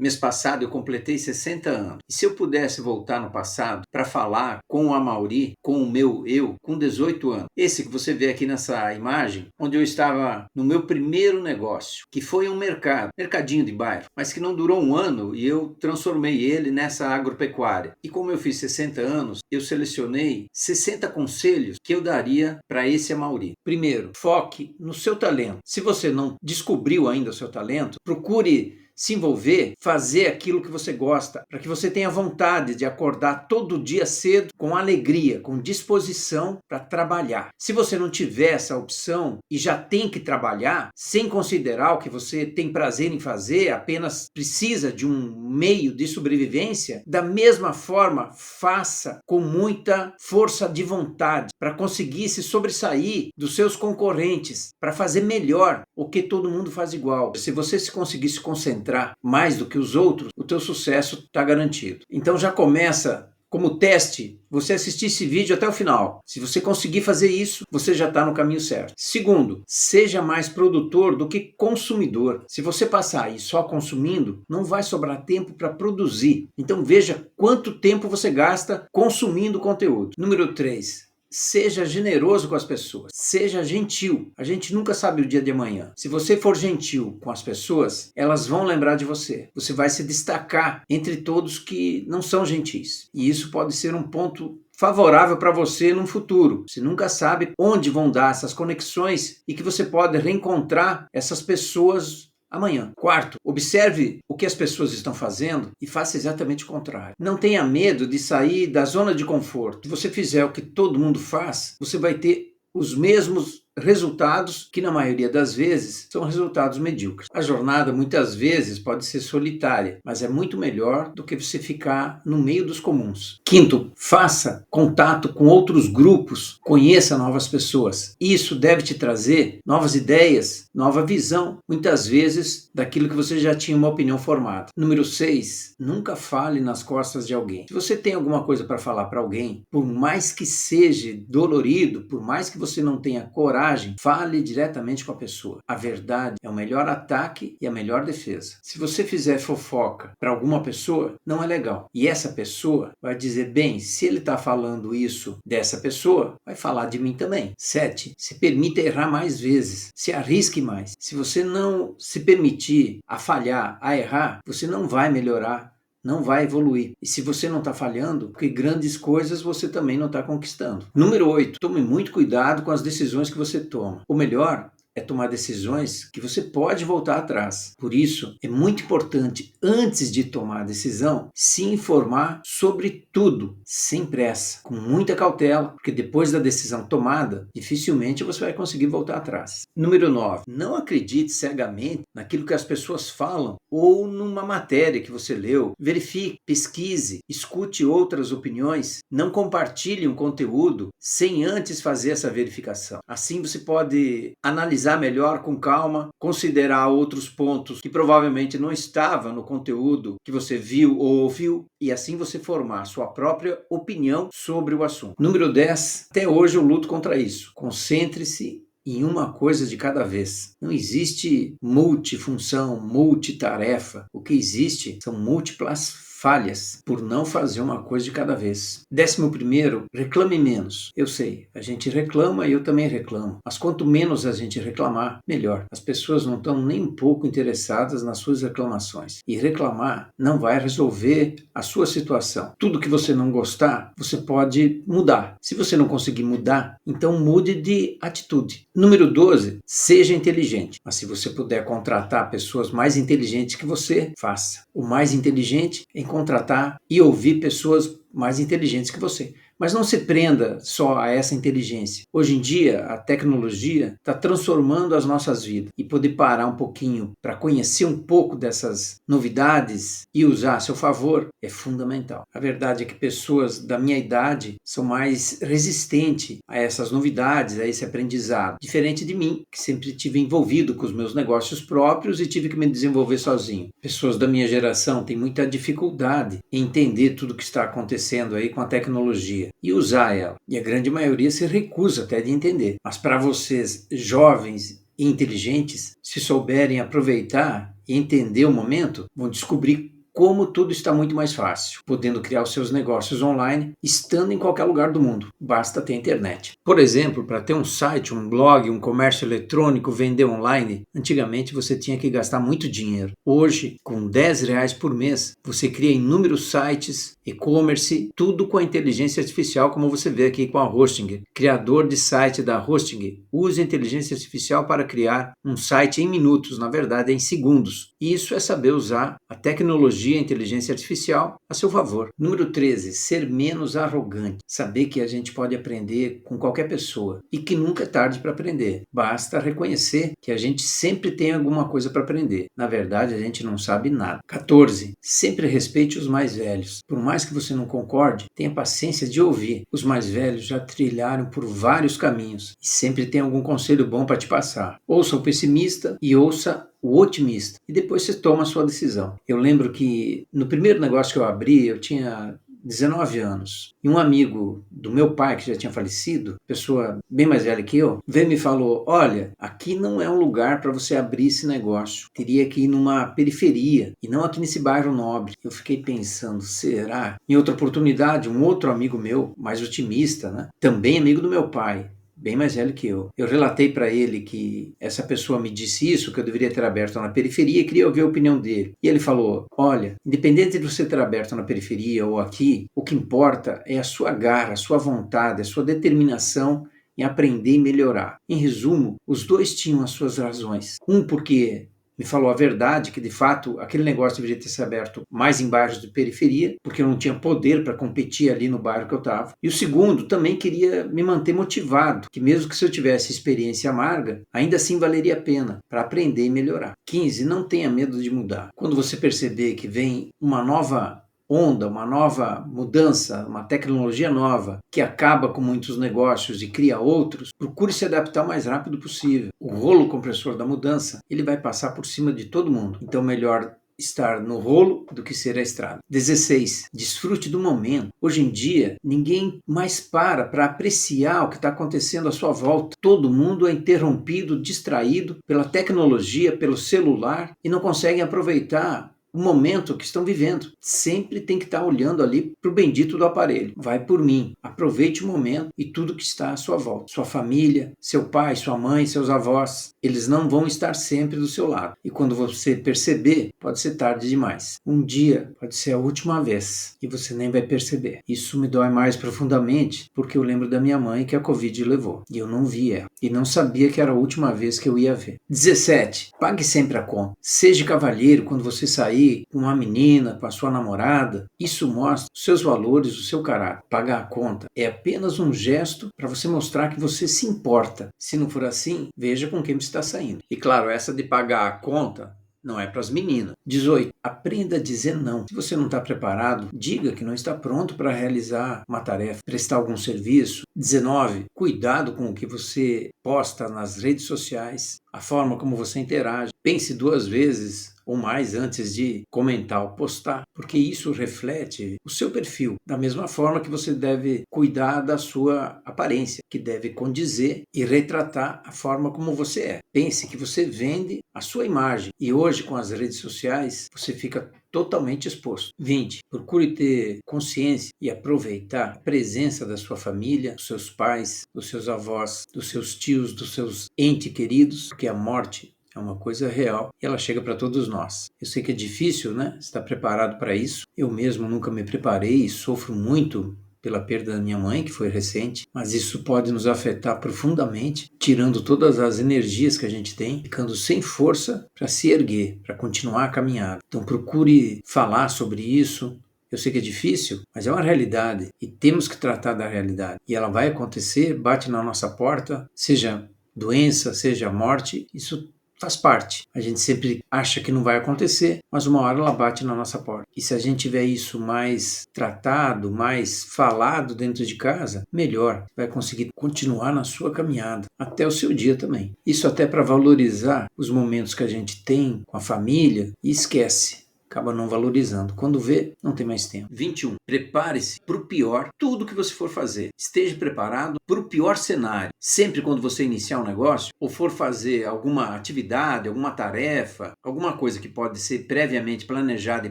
Mês passado eu completei 60 anos. E se eu pudesse voltar no passado para falar com o Amaury, com o meu eu, com 18 anos, esse que você vê aqui nessa imagem, onde eu estava no meu primeiro negócio, que foi um mercadinho de bairro, mas que não durou um ano e eu transformei ele nessa agropecuária. E como eu fiz 60 anos, eu selecionei 60 conselhos que eu daria para esse Amaury. Primeiro, foque no seu talento. Se você não descobriu ainda o seu talento, procure se envolver, fazer aquilo que você gosta, para que você tenha vontade de acordar todo dia cedo com alegria, com disposição para trabalhar. Se você não tiver essa opção e já tem que trabalhar, sem considerar o que você tem prazer em fazer, apenas precisa de um meio de sobrevivência, da mesma forma, faça com muita força de vontade para conseguir se sobressair dos seus concorrentes, para fazer melhor o que todo mundo faz igual. Se você se conseguir se concentrar mais do que os outros, o teu sucesso está garantido. Então já começa como teste, você assistir esse vídeo até o final. Se você conseguir fazer isso, você já está no caminho certo. Segundo, seja mais produtor do que consumidor. Se você passar aí só consumindo, não vai sobrar tempo para produzir. Então veja quanto tempo você gasta consumindo conteúdo. Número 3. Seja generoso com as pessoas, seja gentil. A gente nunca sabe o dia de amanhã. Se você for gentil com as pessoas, elas vão lembrar de você. Você vai se destacar entre todos que não são gentis. E isso pode ser um ponto favorável para você no futuro. Você nunca sabe onde vão dar essas conexões e que você pode reencontrar essas pessoas amanhã. Quarto, observe o que as pessoas estão fazendo e faça exatamente o contrário. Não tenha medo de sair da zona de conforto. Se você fizer o que todo mundo faz, você vai ter os mesmos resultados que na maioria das vezes são resultados medíocres. A jornada muitas vezes pode ser solitária, mas é muito melhor do que você ficar no meio dos comuns. Quinto, faça contato com outros grupos, conheça novas pessoas. Isso deve te trazer novas ideias, nova visão, muitas vezes daquilo que você já tinha uma opinião formada. Número 6, nunca fale nas costas de alguém. Se você tem alguma coisa para falar para alguém, por mais que seja dolorido, por mais que você não tenha coragem, fale diretamente com a pessoa. A verdade é o melhor ataque e a melhor defesa. Se você fizer fofoca para alguma pessoa, não é legal. E essa pessoa vai dizer, bem, se ele está falando isso dessa pessoa, vai falar de mim também. 7. Se permita errar mais vezes. Se arrisque mais. Se você não se permitir a falhar, a errar, você não vai melhorar, não vai evoluir. E se você não está falhando, porque grandes coisas você também não está conquistando. Número 8, tome muito cuidado com as decisões que você toma. O melhor é tomar decisões que você pode voltar atrás. Por isso, é muito importante, antes de tomar a decisão, se informar sobre tudo, sem pressa, com muita cautela, porque depois da decisão tomada, dificilmente você vai conseguir voltar atrás. Número 9, não acredite cegamente naquilo que as pessoas falam ou numa matéria que você leu. Verifique, pesquise, escute outras opiniões, não compartilhe um conteúdo sem antes fazer essa verificação. Assim você pode analisar melhor com calma, considerar outros pontos que provavelmente não estavam no conteúdo que você viu ou ouviu e assim você formar a sua própria opinião sobre o assunto. Número 10, até hoje eu luto contra isso. Concentre-se em uma coisa de cada vez. Não existe multifunção, multitarefa. O que existe são múltiplas falhas por não fazer uma coisa de cada vez. 11º, reclame menos. Eu sei, a gente reclama e eu também reclamo. Mas quanto menos a gente reclamar, melhor. As pessoas não estão nem um pouco interessadas nas suas reclamações. E reclamar não vai resolver a sua situação. Tudo que você não gostar, você pode mudar. Se você não conseguir mudar, então mude de atitude. Número 12, seja inteligente. Mas se você puder contratar pessoas mais inteligentes que você, faça. O mais inteligente é contratar e ouvir pessoas mais inteligentes que você. Mas não se prenda só a essa inteligência. Hoje em dia, a tecnologia está transformando as nossas vidas. E poder parar um pouquinho para conhecer um pouco dessas novidades e usar a seu favor é fundamental. A verdade é que pessoas da minha idade são mais resistentes a essas novidades, a esse aprendizado. Diferente de mim, que sempre tive envolvido com os meus negócios próprios e tive que me desenvolver sozinho. Pessoas da minha geração têm muita dificuldade em entender tudo o que está acontecendo aí com a tecnologia e usar ela. E a grande maioria se recusa até de entender. Mas para vocês, jovens e inteligentes, se souberem aproveitar e entender o momento, vão descobrir como tudo está muito mais fácil, podendo criar os seus negócios online, estando em qualquer lugar do mundo. Basta ter internet. Por exemplo, para ter um site, um blog, um comércio eletrônico, vender online, antigamente você tinha que gastar muito dinheiro. Hoje, com R$10 por mês, você cria inúmeros sites, e-commerce, tudo com a inteligência artificial, como você vê aqui com a Hosting. Criador de site da Hosting usa inteligência artificial para criar um site em minutos, na verdade, em segundos. Isso é saber usar a tecnologia e a inteligência artificial a seu favor. Número 13, ser menos arrogante. Saber que a gente pode aprender com qualquer pessoa e que nunca é tarde para aprender. Basta reconhecer que a gente sempre tem alguma coisa para aprender. Na verdade, a gente não sabe nada. 14, sempre respeite os mais velhos. Por mais que você não concorde, tenha paciência de ouvir. Os mais velhos já trilharam por vários caminhos e sempre tem algum conselho bom para te passar. Ouça o pessimista e ouça o otimista, e depois você toma a sua decisão. Eu lembro que no primeiro negócio que eu abri, eu tinha 19 anos, e um amigo do meu pai, que já tinha falecido, pessoa bem mais velha que eu, veio e me falou: olha, aqui não é um lugar para você abrir esse negócio, teria que ir numa periferia, e não aqui nesse bairro nobre. Eu fiquei pensando, será? Em outra oportunidade, um outro amigo meu, mais otimista, né? Também amigo do meu pai, bem mais velho que eu. Eu relatei para ele que essa pessoa me disse isso, que eu deveria ter aberto na periferia e queria ouvir a opinião dele. E ele falou: olha, independente de você ter aberto na periferia ou aqui, o que importa é a sua garra, a sua vontade, a sua determinação em aprender e melhorar. Em resumo, os dois tinham as suas razões. Um porque me falou a verdade, que de fato aquele negócio deveria ter sido aberto mais em bairros de periferia, porque eu não tinha poder para competir ali no bairro que eu estava. E o segundo também queria me manter motivado, que mesmo que se eu tivesse experiência amarga, ainda assim valeria a pena para aprender e melhorar. 15. Não tenha medo de mudar. Quando você perceber que vem uma nova onda, uma nova mudança, uma tecnologia nova que acaba com muitos negócios e cria outros, procure se adaptar o mais rápido possível. O rolo compressor da mudança, ele vai passar por cima de todo mundo. Então, melhor estar no rolo do que ser a estrada. 16. Desfrute do momento. Hoje em dia, ninguém mais para apreciar o que está acontecendo à sua volta. Todo mundo é interrompido, distraído pela tecnologia, pelo celular e não conseguem aproveitar o momento que estão vivendo. Sempre tem que estar olhando ali para o bendito do aparelho. Vai por mim. Aproveite o momento e tudo que está à sua volta. Sua família, seu pai, sua mãe, seus avós, eles não vão estar sempre do seu lado. E quando você perceber, pode ser tarde demais. Um dia pode ser a última vez e você nem vai perceber. Isso me dói mais profundamente porque eu lembro da minha mãe que a Covid levou. E eu não vi ela. E não sabia que era a última vez que eu ia ver. 17. Pague sempre a conta. Seja cavalheiro quando você sair com uma menina, com a sua namorada. Isso mostra os seus valores, o seu caráter. Pagar a conta é apenas um gesto para você mostrar que você se importa. Se não for assim, veja com quem você está saindo. E claro, essa de pagar a conta não é para as meninas. 18. Aprenda a dizer não. Se você não está preparado, diga que não está pronto para realizar uma tarefa, prestar algum serviço. 19. Cuidado com o que você posta nas redes sociais, a forma como você interage. Pense 2 vezes ou mais antes de comentar ou postar, porque isso reflete o seu perfil. Da mesma forma que você deve cuidar da sua aparência, que deve condizer e retratar a forma como você é. Pense que você vende a sua imagem e hoje com as redes sociais você fica totalmente exposto. 20. Procure ter consciência e aproveitar a presença da sua família, dos seus pais, dos seus avós, dos seus tios, dos seus entes queridos, porque a morte é uma coisa real e ela chega para todos nós. Eu sei que é difícil, né? Estar preparado para isso. Eu mesmo nunca me preparei e sofro muito pela perda da minha mãe, que foi recente, mas isso pode nos afetar profundamente, tirando todas as energias que a gente tem, ficando sem força para se erguer, para continuar a caminhada. Então procure falar sobre isso. Eu sei que é difícil, mas é uma realidade e temos que tratar da realidade. E ela vai acontecer, bate na nossa porta, seja doença, seja morte, isso faz parte. A gente sempre acha que não vai acontecer, mas uma hora ela bate na nossa porta. E se a gente tiver isso mais tratado, mais falado dentro de casa, melhor. Vai conseguir continuar na sua caminhada, até o seu dia também. Isso até para valorizar os momentos que a gente tem com a família e esquece. acaba não valorizando. Quando vê, não tem mais tempo. 21. Prepare-se para o pior, tudo que você for fazer. Esteja preparado para o pior cenário. Sempre quando você iniciar um negócio, ou for fazer alguma atividade, alguma tarefa, alguma coisa que pode ser previamente planejada e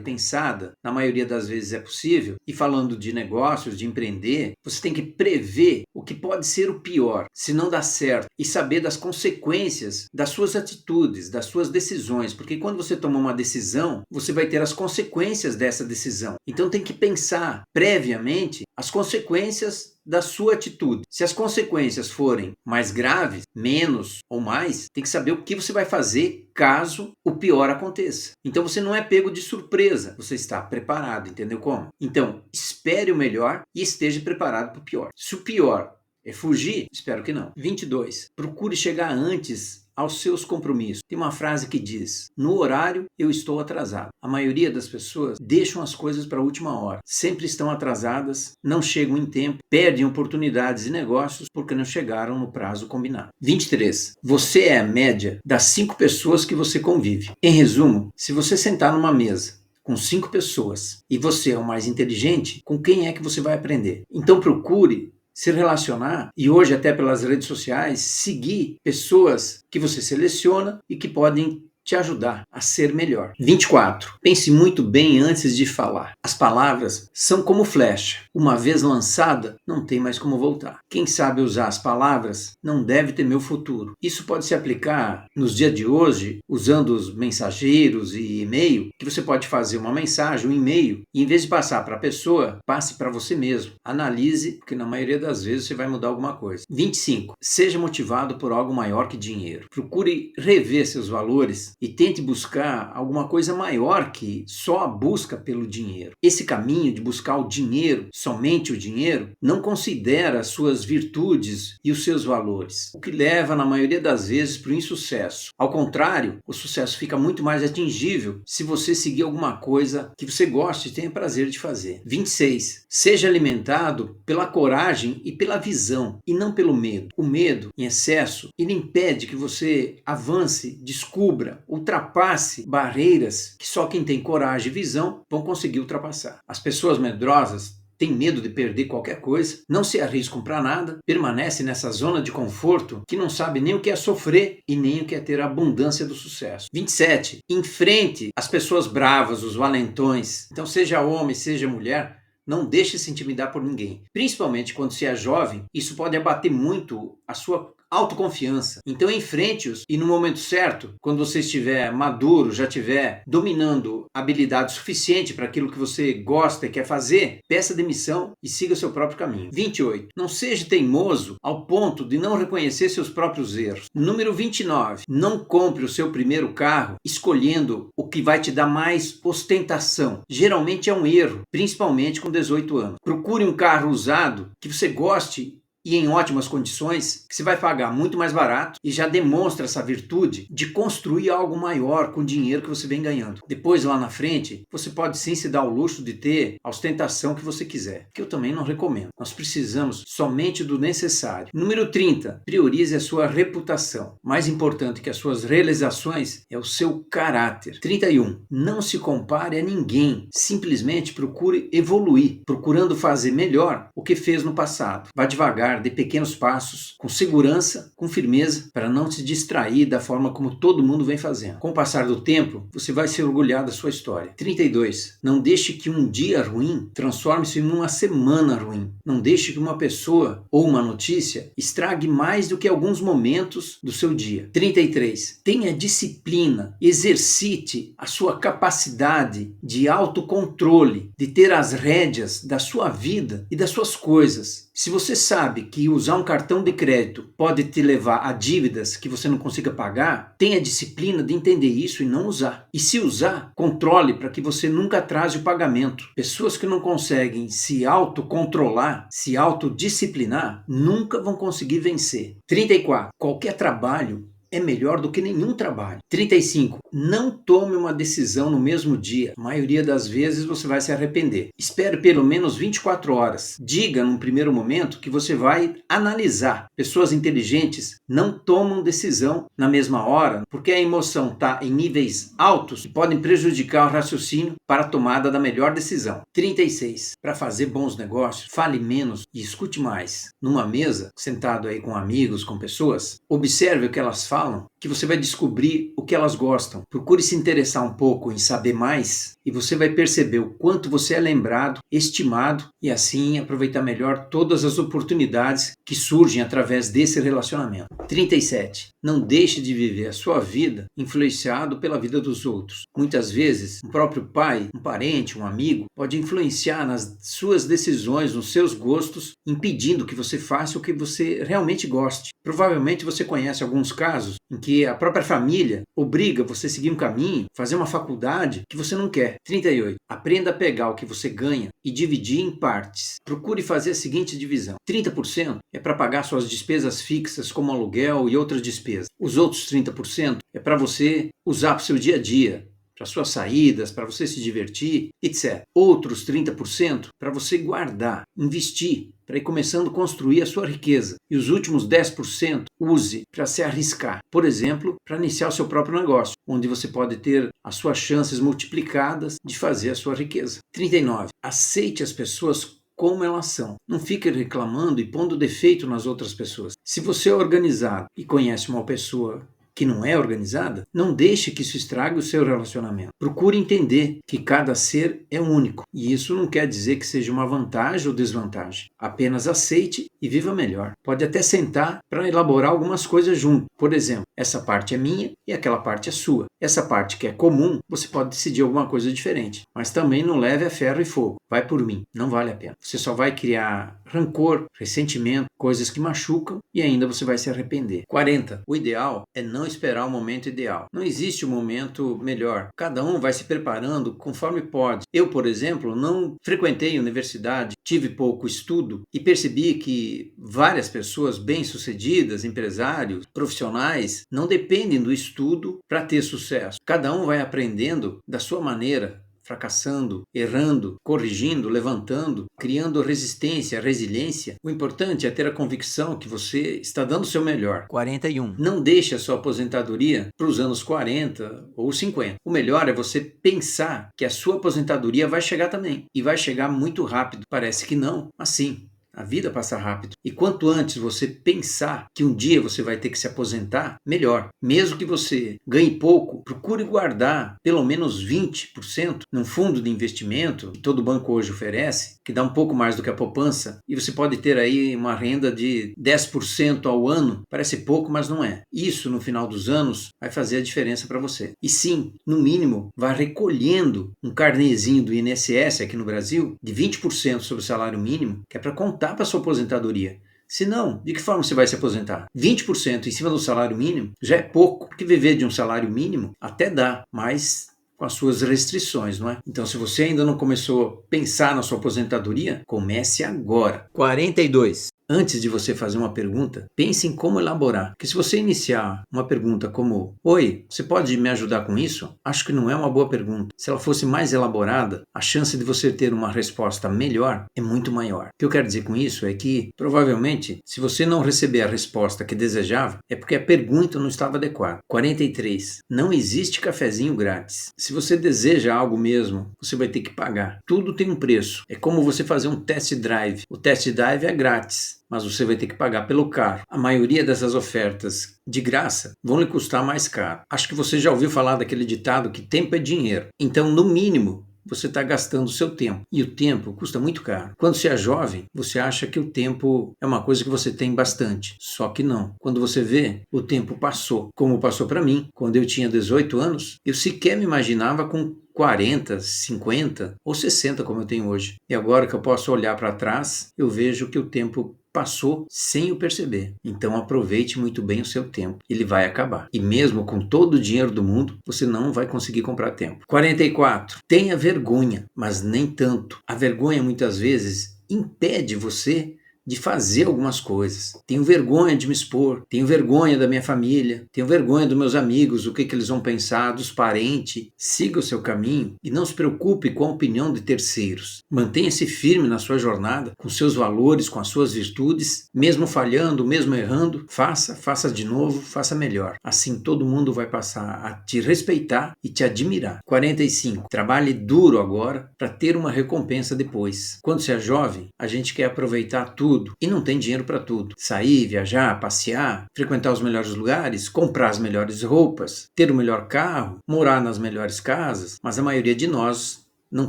pensada, na maioria das vezes é possível, e falando de negócios, de empreender, você tem que prever o que pode ser o pior, se não dá certo, e saber das consequências das suas atitudes, das suas decisões, porque quando você toma uma decisão, você vai ter as consequências dessa decisão. Então tem que pensar previamente as consequências da sua atitude. Se as consequências forem mais graves, menos ou mais, tem que saber o que você vai fazer caso o pior aconteça. Então você não é pego de surpresa, você está preparado, entendeu como? Então, espere o melhor e esteja preparado para o pior. Se o pior é fugir, espero que não. 22. Procure chegar antes aos seus compromissos. Tem uma frase que diz: no horário eu estou atrasado. A maioria das pessoas deixam as coisas para a última hora. Sempre estão atrasadas, não chegam em tempo, perdem oportunidades e negócios porque não chegaram no prazo combinado. 23. Você é a média das 5 pessoas que você convive. Em resumo, se você sentar numa mesa com 5 pessoas e você é o mais inteligente, com quem é que você vai aprender? Então procure se relacionar e hoje até pelas redes sociais seguir pessoas que você seleciona e que podem te ajudar a ser melhor. 24. Pense muito bem antes de falar. As palavras são como flecha. Uma vez lançada, não tem mais como voltar. Quem sabe usar as palavras não deve temer o futuro. Isso pode se aplicar nos dias de hoje, usando os mensageiros e e-mail, que você pode fazer uma mensagem, um e-mail, e em vez de passar para a pessoa, passe para você mesmo. Analise, porque na maioria das vezes você vai mudar alguma coisa. 25. Seja motivado por algo maior que dinheiro. Procure rever seus valores e tente buscar alguma coisa maior que só a busca pelo dinheiro. Esse caminho de buscar o dinheiro, somente o dinheiro, não considera as suas virtudes e os seus valores, o que leva, na maioria das vezes, para o insucesso. Ao contrário, o sucesso fica muito mais atingível se você seguir alguma coisa que você goste e tenha prazer de fazer. 26. Seja alimentado pela coragem e pela visão, e não pelo medo. O medo, em excesso, ele impede que você avance, descubra, ultrapasse barreiras que só quem tem coragem e visão vão conseguir ultrapassar. As pessoas medrosas têm medo de perder qualquer coisa, não se arriscam para nada, permanecem nessa zona de conforto que não sabe nem o que é sofrer e nem o que é ter a abundância do sucesso. 27. Enfrente as pessoas bravas, os valentões. Então seja homem, seja mulher, não deixe se intimidar por ninguém. Principalmente quando você é jovem, isso pode abater muito a sua autoconfiança. Então enfrente-os e no momento certo, quando você estiver maduro, já estiver dominando habilidade suficiente para aquilo que você gosta e quer fazer, peça demissão e siga o seu próprio caminho. 28. Não seja teimoso ao ponto de não reconhecer seus próprios erros. Número 29. Não compre o seu primeiro carro escolhendo o que vai te dar mais ostentação. Geralmente é um erro, principalmente com 18 anos. Procure um carro usado que você goste e em ótimas condições, que você vai pagar muito mais barato e já demonstra essa virtude de construir algo maior com o dinheiro que você vem ganhando. Depois, lá na frente, você pode sim se dar o luxo de ter a ostentação que você quiser, que eu também não recomendo. Nós precisamos somente do necessário. Número 30. Priorize a sua reputação. Mais importante que as suas realizações é o seu caráter. 31. Não se compare a ninguém. Simplesmente procure evoluir, procurando fazer melhor o que fez no passado. Vá devagar, de pequenos passos, com segurança, com firmeza, para não se distrair da forma como todo mundo vem fazendo. Com o passar do tempo, você vai se orgulhar da sua história. 32. Não deixe que um dia ruim transforme-se em uma semana ruim. Não deixe que uma pessoa ou uma notícia estrague mais do que alguns momentos do seu dia. 33. Tenha disciplina, exercite a sua capacidade de autocontrole, de ter as rédeas da sua vida e das suas coisas. Se você sabe que usar um cartão de crédito pode te levar a dívidas que você não consiga pagar, tenha disciplina de entender isso e não usar. E se usar, controle para que você nunca atrase o pagamento. Pessoas que não conseguem se autocontrolar, se autodisciplinar, nunca vão conseguir vencer. 34. Qualquer trabalho é melhor do que nenhum trabalho. 35. Não tome uma decisão no mesmo dia. A maioria das vezes você vai se arrepender. Espere pelo menos 24 horas. Diga num primeiro momento que você vai analisar. Pessoas inteligentes não tomam decisão na mesma hora porque a emoção está em níveis altos e podem prejudicar o raciocínio para a tomada da melhor decisão. 36. Para fazer bons negócios, fale menos e escute mais. Numa mesa, sentado aí com amigos, com pessoas, observe o que elas falam, que você vai descobrir o que elas gostam. Procure se interessar um pouco em saber mais e você vai perceber o quanto você é lembrado, estimado e assim aproveitar melhor todas as oportunidades que surgem através desse relacionamento. 37. Não deixe de viver a sua vida influenciado pela vida dos outros. Muitas vezes, um próprio pai, um parente, um amigo pode influenciar nas suas decisões, nos seus gostos, impedindo que você faça o que você realmente goste. Provavelmente você conhece alguns casos em que a própria família obriga você a seguir um caminho, fazer uma faculdade que você não quer. 38. Aprenda a pegar o que você ganha e dividir em partes. Procure fazer a seguinte divisão. 30% é para pagar suas despesas fixas, como aluguel e outras despesas. Os outros 30% é para você usar para o seu dia a dia, para suas saídas, para você se divertir, etc. Outros 30% para você guardar, investir, para ir começando a construir a sua riqueza. E os últimos 10% use para se arriscar. Por exemplo, para iniciar o seu próprio negócio, onde você pode ter as suas chances multiplicadas de fazer a sua riqueza. 39. Aceite as pessoas como elas são. Não fique reclamando e pondo defeito nas outras pessoas. Se você é organizado e conhece uma pessoa que não é organizada, não deixe que isso estrague o seu relacionamento. Procure entender que cada ser é único. E isso não quer dizer que seja uma vantagem ou desvantagem. Apenas aceite e viva melhor. Pode até sentar para elaborar algumas coisas junto. Por exemplo, essa parte é minha e aquela parte é sua. Essa parte que é comum, você pode decidir alguma coisa diferente. Mas também não leve a ferro e fogo. Vai por mim. Não vale a pena. Você só vai criar rancor, ressentimento, coisas que machucam e ainda você vai se arrepender. 40. O ideal é não esperar o momento ideal. Não existe um momento melhor. Cada um vai se preparando conforme pode. Eu, por exemplo, não frequentei universidade, tive pouco estudo e percebi que várias pessoas bem-sucedidas, empresários, profissionais, não dependem do estudo para ter sucesso. Cada um vai aprendendo da sua maneira, fracassando, errando, corrigindo, levantando, criando resistência, resiliência. O importante é ter a convicção que você está dando o seu melhor. 41. Não deixe a sua aposentadoria para os anos 40 ou 50. O melhor é você pensar que a sua aposentadoria vai chegar também. E vai chegar muito rápido. Parece que não, mas sim. A vida passa rápido. E quanto antes você pensar que um dia você vai ter que se aposentar, melhor. Mesmo que você ganhe pouco, procure guardar pelo menos 20% num fundo de investimento que todo banco hoje oferece, que dá um pouco mais do que a poupança, e você pode ter aí uma renda de 10% ao ano. Parece pouco, mas não é. Isso, no final dos anos, vai fazer a diferença para você. E sim, no mínimo, vai recolhendo um carnezinho do INSS aqui no Brasil de 20% sobre o salário mínimo, que é para contar para a sua aposentadoria. Se não, de que forma você vai se aposentar? 20% em cima do salário mínimo já é pouco, porque viver de um salário mínimo até dá, mas com as suas restrições, não é? Então, se você ainda não começou a pensar na sua aposentadoria, comece agora. 42. Antes de você fazer uma pergunta, pense em como elaborar. Porque se você iniciar uma pergunta como: "Oi, você pode me ajudar com isso?", acho que não é uma boa pergunta. Se ela fosse mais elaborada, a chance de você ter uma resposta melhor é muito maior. O que eu quero dizer com isso é que, provavelmente, se você não receber a resposta que desejava, é porque a pergunta não estava adequada. 43. Não existe cafezinho grátis. Se você deseja algo mesmo, você vai ter que pagar. Tudo tem um preço. É como você fazer um test drive. O test drive é grátis, mas você vai ter que pagar pelo caro. A maioria dessas ofertas de graça vão lhe custar mais caro. Acho que você já ouviu falar daquele ditado que tempo é dinheiro. Então, no mínimo, você está gastando o seu tempo. E o tempo custa muito caro. Quando você é jovem, você acha que o tempo é uma coisa que você tem bastante. Só que não. Quando você vê, o tempo passou. Como passou para mim. Quando eu tinha 18 anos, eu sequer me imaginava com 40, 50 ou 60 como eu tenho hoje. E agora que eu posso olhar para trás, eu vejo que o tempo passou sem o perceber. Então aproveite muito bem o seu tempo. Ele vai acabar. E mesmo com todo o dinheiro do mundo, você não vai conseguir comprar tempo. 44. Tenha vergonha, mas nem tanto. A vergonha muitas vezes impede você de fazer algumas coisas. Tenho vergonha de me expor, tenho vergonha da minha família, tenho vergonha dos meus amigos, o que eles vão pensar, dos parentes. Siga o seu caminho e não se preocupe com a opinião de terceiros. Mantenha-se firme na sua jornada, com seus valores, com as suas virtudes, mesmo falhando, mesmo errando, faça de novo, faça melhor. Assim todo mundo vai passar a te respeitar e te admirar. 45. Trabalhe duro agora para ter uma recompensa depois. Quando você é jovem, a gente quer aproveitar tudo e não tem dinheiro para tudo. Sair, viajar, passear, frequentar os melhores lugares, comprar as melhores roupas, ter o melhor carro, morar nas melhores casas, mas a maioria de nós não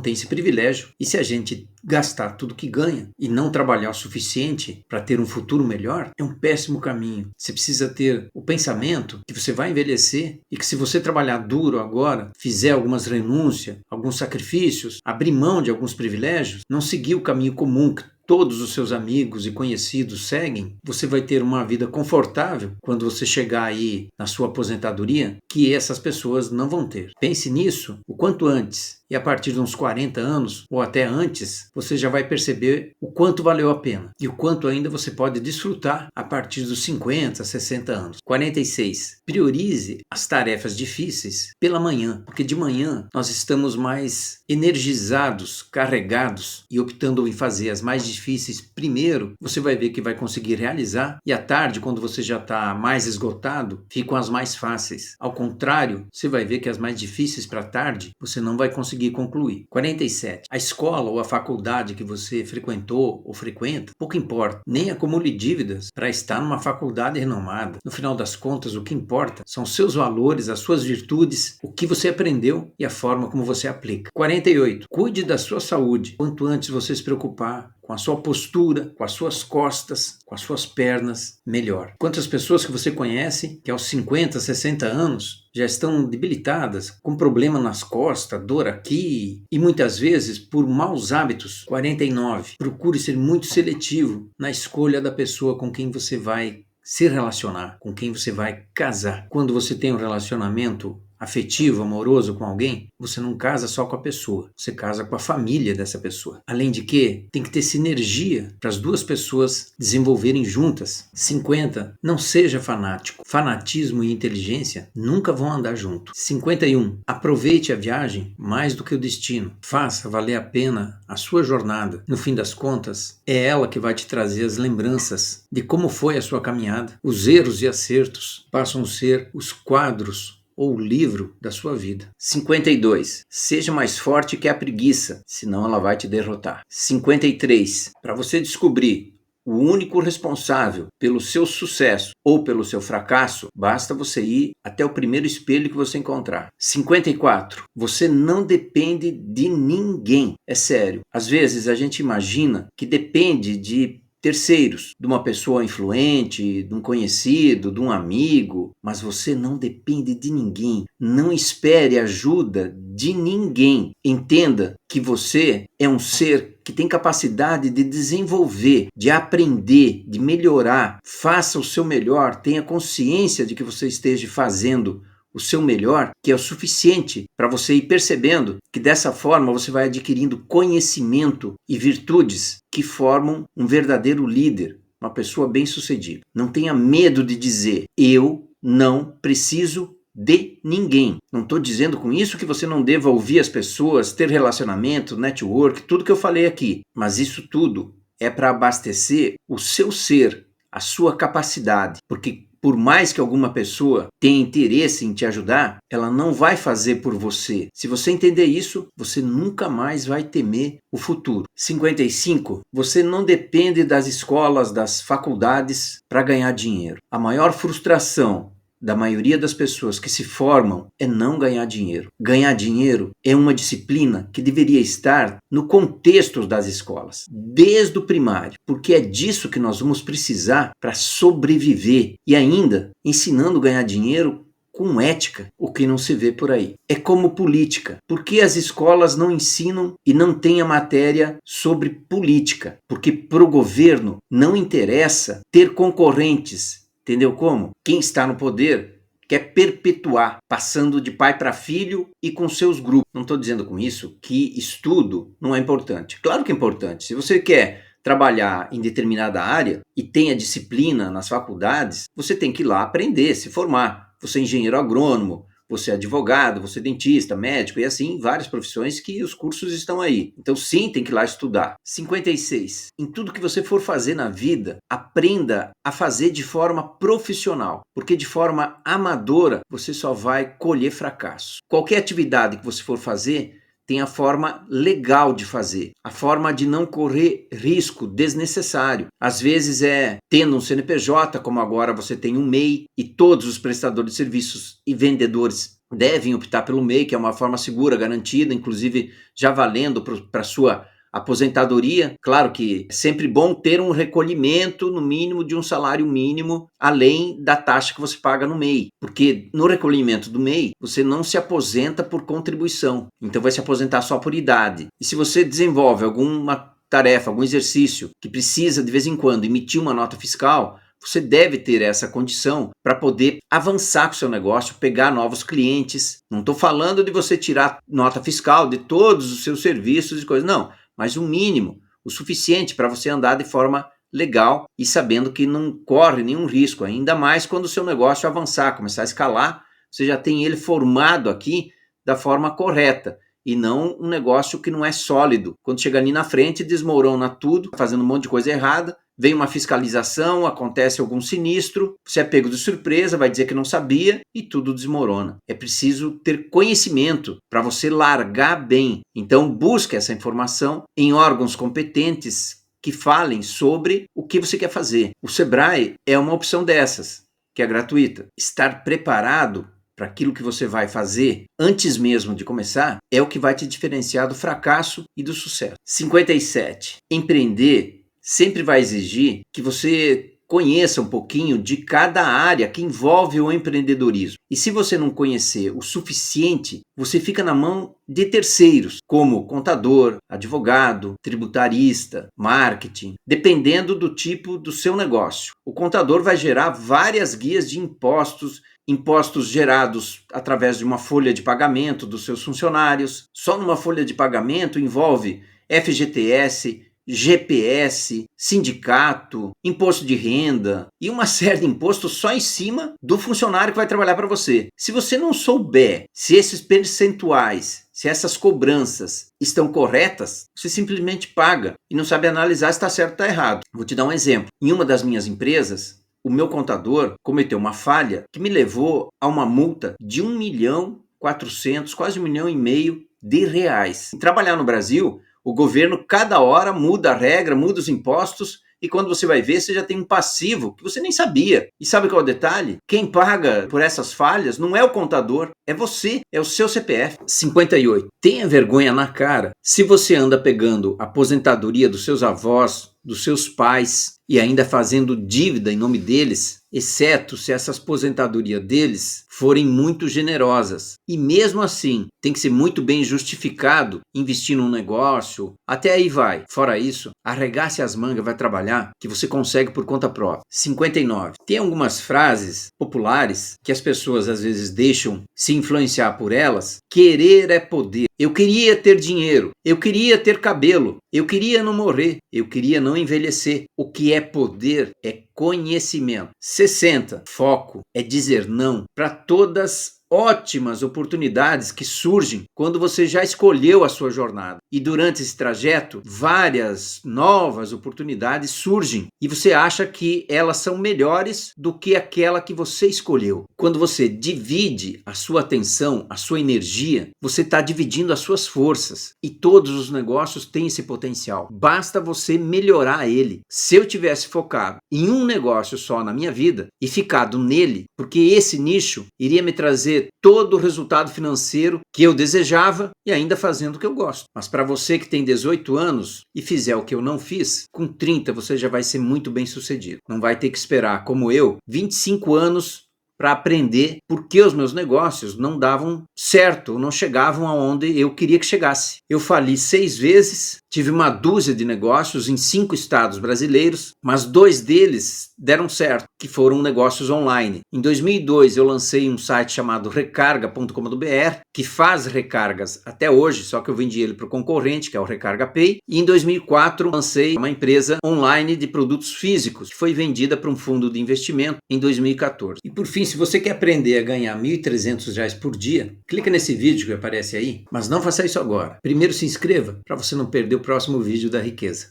tem esse privilégio. E se a gente gastar tudo que ganha e não trabalhar o suficiente para ter um futuro melhor, é um péssimo caminho. Você precisa ter o pensamento que você vai envelhecer e que se você trabalhar duro agora, fizer algumas renúncias, alguns sacrifícios, abrir mão de alguns privilégios, não seguir o caminho comum que todos os seus amigos e conhecidos seguem, você vai ter uma vida confortável quando você chegar aí na sua aposentadoria, que essas pessoas não vão ter. Pense nisso o quanto antes. E a partir de uns 40 anos, ou até antes, você já vai perceber o quanto valeu a pena e o quanto ainda você pode desfrutar a partir dos 50, 60 anos. 46. Priorize as tarefas difíceis pela manhã, porque de manhã nós estamos mais energizados, carregados e optando em fazer as mais difíceis primeiro, você vai ver que vai conseguir realizar e à tarde, quando você já está mais esgotado, ficam as mais fáceis. Ao contrário, você vai ver que as mais difíceis para a tarde, você não vai conseguir concluir. 47. A escola ou a faculdade que você frequentou ou frequenta, pouco importa. Nem acumule dívidas para estar numa faculdade renomada. No final das contas, o que importa são seus valores, as suas virtudes, o que você aprendeu e a forma como você aplica. 48. Cuide da sua saúde. Quanto antes você se preocupar com a sua postura, com as suas costas, com as suas pernas, melhor. Quantas pessoas que você conhece que aos 50, 60 anos já estão debilitadas, com problema nas costas, dor aqui e muitas vezes por maus hábitos. 49. Procure ser muito seletivo na escolha da pessoa com quem você vai se relacionar, com quem você vai casar. Quando você tem um relacionamento afetivo, amoroso com alguém, você não casa só com a pessoa, você casa com a família dessa pessoa. Além de que, tem que ter sinergia para as duas pessoas desenvolverem juntas. 50. Não seja fanático. Fanatismo e inteligência nunca vão andar junto. 51. Aproveite a viagem mais do que o destino. Faça valer a pena a sua jornada. No fim das contas, é ela que vai te trazer as lembranças de como foi a sua caminhada. Os erros e acertos passam a ser os quadros ou o livro da sua vida. 52. Seja mais forte que a preguiça, senão ela vai te derrotar. 53. Para você descobrir o único responsável pelo seu sucesso ou pelo seu fracasso, basta você ir até o primeiro espelho que você encontrar. 54. Você não depende de ninguém. É sério. Às vezes a gente imagina que depende de terceiros, de uma pessoa influente, de um conhecido, de um amigo, mas você não depende de ninguém. Não espere ajuda de ninguém. Entenda que você é um ser que tem capacidade de desenvolver, de aprender, de melhorar. Faça o seu melhor, tenha consciência de que você esteja fazendo o seu melhor, que é o suficiente para você ir percebendo que dessa forma você vai adquirindo conhecimento e virtudes que formam um verdadeiro líder, uma pessoa bem-sucedida. Não tenha medo de dizer, eu não preciso de ninguém. Não estou dizendo com isso que você não deva ouvir as pessoas, ter relacionamento, network, tudo que eu falei aqui. Mas isso tudo é para abastecer o seu ser, a sua capacidade, porque por mais que alguma pessoa tenha interesse em te ajudar, ela não vai fazer por você. Se você entender isso, você nunca mais vai temer o futuro. 55. Você não depende das escolas, das faculdades para ganhar dinheiro. A maior frustração da maioria das pessoas que se formam é não ganhar dinheiro. Ganhar dinheiro é uma disciplina que deveria estar no contexto das escolas, desde o primário, porque é disso que nós vamos precisar para sobreviver e ainda ensinando a ganhar dinheiro com ética, o que não se vê por aí. É como política. Por que as escolas não ensinam e não têm a matéria sobre política? Porque para o governo não interessa ter concorrentes. Entendeu como? Quem está no poder quer perpetuar, passando de pai para filho e com seus grupos. Não estou dizendo com isso que estudo não é importante. Claro que é importante. Se você quer trabalhar em determinada área e tenha disciplina nas faculdades, você tem que ir lá aprender, se formar. Você é engenheiro agrônomo, você é advogado, você é dentista, médico e assim, várias profissões que os cursos estão aí. Então sim, tem que ir lá estudar. 56. Em tudo que você for fazer na vida, aprenda a fazer de forma profissional, porque de forma amadora você só vai colher fracasso. Qualquer atividade que você for fazer, tem a forma legal de fazer, a forma de não correr risco desnecessário. Às vezes é tendo um CNPJ, como agora você tem um MEI, e todos os prestadores de serviços e vendedores devem optar pelo MEI, que é uma forma segura, garantida, inclusive já valendo para a sua aposentadoria. Claro que é sempre bom ter um recolhimento, no mínimo, de um salário mínimo, além da taxa que você paga no MEI. Porque no recolhimento do MEI, você não se aposenta por contribuição. Então vai se aposentar só por idade. E se você desenvolve alguma tarefa, algum exercício que precisa, de vez em quando, emitir uma nota fiscal, você deve ter essa condição para poder avançar com o seu negócio, pegar novos clientes. Não estou falando de você tirar nota fiscal de todos os seus serviços e coisas, não. Mas o mínimo, o suficiente para você andar de forma legal e sabendo que não corre nenhum risco, ainda mais quando o seu negócio avançar, começar a escalar, você já tem ele formado aqui da forma correta e não um negócio que não é sólido. Quando chega ali na frente, desmorona tudo, fazendo um monte de coisa errada, vem uma fiscalização, acontece algum sinistro, você é pego de surpresa, vai dizer que não sabia e tudo desmorona. É preciso ter conhecimento para você largar bem. Então busque essa informação em órgãos competentes que falem sobre o que você quer fazer. O Sebrae é uma opção dessas, que é gratuita. Estar preparado para aquilo que você vai fazer antes mesmo de começar é o que vai te diferenciar do fracasso e do sucesso. 57. Empreender sempre vai exigir que você conheça um pouquinho de cada área que envolve o empreendedorismo. E se você não conhecer o suficiente, você fica na mão de terceiros, como contador, advogado, tributarista, marketing, dependendo do tipo do seu negócio. O contador vai gerar várias guias de impostos gerados através de uma folha de pagamento dos seus funcionários. Só numa folha de pagamento envolve FGTS, GPS, sindicato, imposto de renda e uma série de impostos só em cima do funcionário que vai trabalhar para você. Se você não souber se esses percentuais, se essas cobranças estão corretas, você simplesmente paga e não sabe analisar se está certo ou está errado. Vou te dar um exemplo. Em uma das minhas empresas, o meu contador cometeu uma falha que me levou a uma multa de 1.400.000, quase 1,5 milhão de reais. E trabalhar no Brasil, o governo cada hora muda a regra, muda os impostos e quando você vai ver, você já tem um passivo que você nem sabia. E sabe qual é o detalhe? Quem paga por essas falhas não é o contador, é você, é o seu CPF. 58. Tenha vergonha na cara se você anda pegando a aposentadoria dos seus avós, dos seus pais e ainda fazendo dívida em nome deles, exceto se essas aposentadorias deles forem muito generosas. E mesmo assim, tem que ser muito bem justificado investir num negócio, até aí vai. Fora isso, arregace as mangas, vai trabalhar, que você consegue por conta própria. 59. Tem algumas frases populares que as pessoas às vezes deixam se influenciar por elas. Querer é poder. Eu queria ter dinheiro, eu queria ter cabelo, eu queria não morrer, eu queria não envelhecer. O que é poder é conhecimento. 60. Foco é dizer não para todas ótimas oportunidades que surgem quando você já escolheu a sua jornada. E durante esse trajeto, várias novas oportunidades surgem e você acha que elas são melhores do que aquela que você escolheu. Quando você divide a sua atenção, a sua energia, você está dividindo as suas forças. E todos os negócios têm esse potencial. Basta você melhorar ele. Se eu tivesse focado em um negócio só na minha vida e ficado nele, porque esse nicho iria me trazer todo o resultado financeiro que eu desejava e ainda fazendo o que eu gosto. Mas para você que tem 18 anos e fizer o que eu não fiz, com 30 você já vai ser muito bem sucedido. Não vai ter que esperar, como eu, 25 anos para aprender por que os meus negócios não davam certo, não chegavam aonde eu queria que chegasse. Eu fali 6 vezes, tive uma dúzia de negócios em 5 estados brasileiros, mas 2 deles deram certo, que foram negócios online. Em 2002 eu lancei um site chamado recarga.com.br, que faz recargas até hoje, só que eu vendi ele para o concorrente, que é o Recarga Pay. E em 2004 lancei uma empresa online de produtos físicos, que foi vendida para um fundo de investimento em 2014. E por fim, se você quer aprender a ganhar R$ 1.300 por dia, clica nesse vídeo que aparece aí, mas não faça isso agora. Primeiro se inscreva para você não perder o próximo vídeo da riqueza.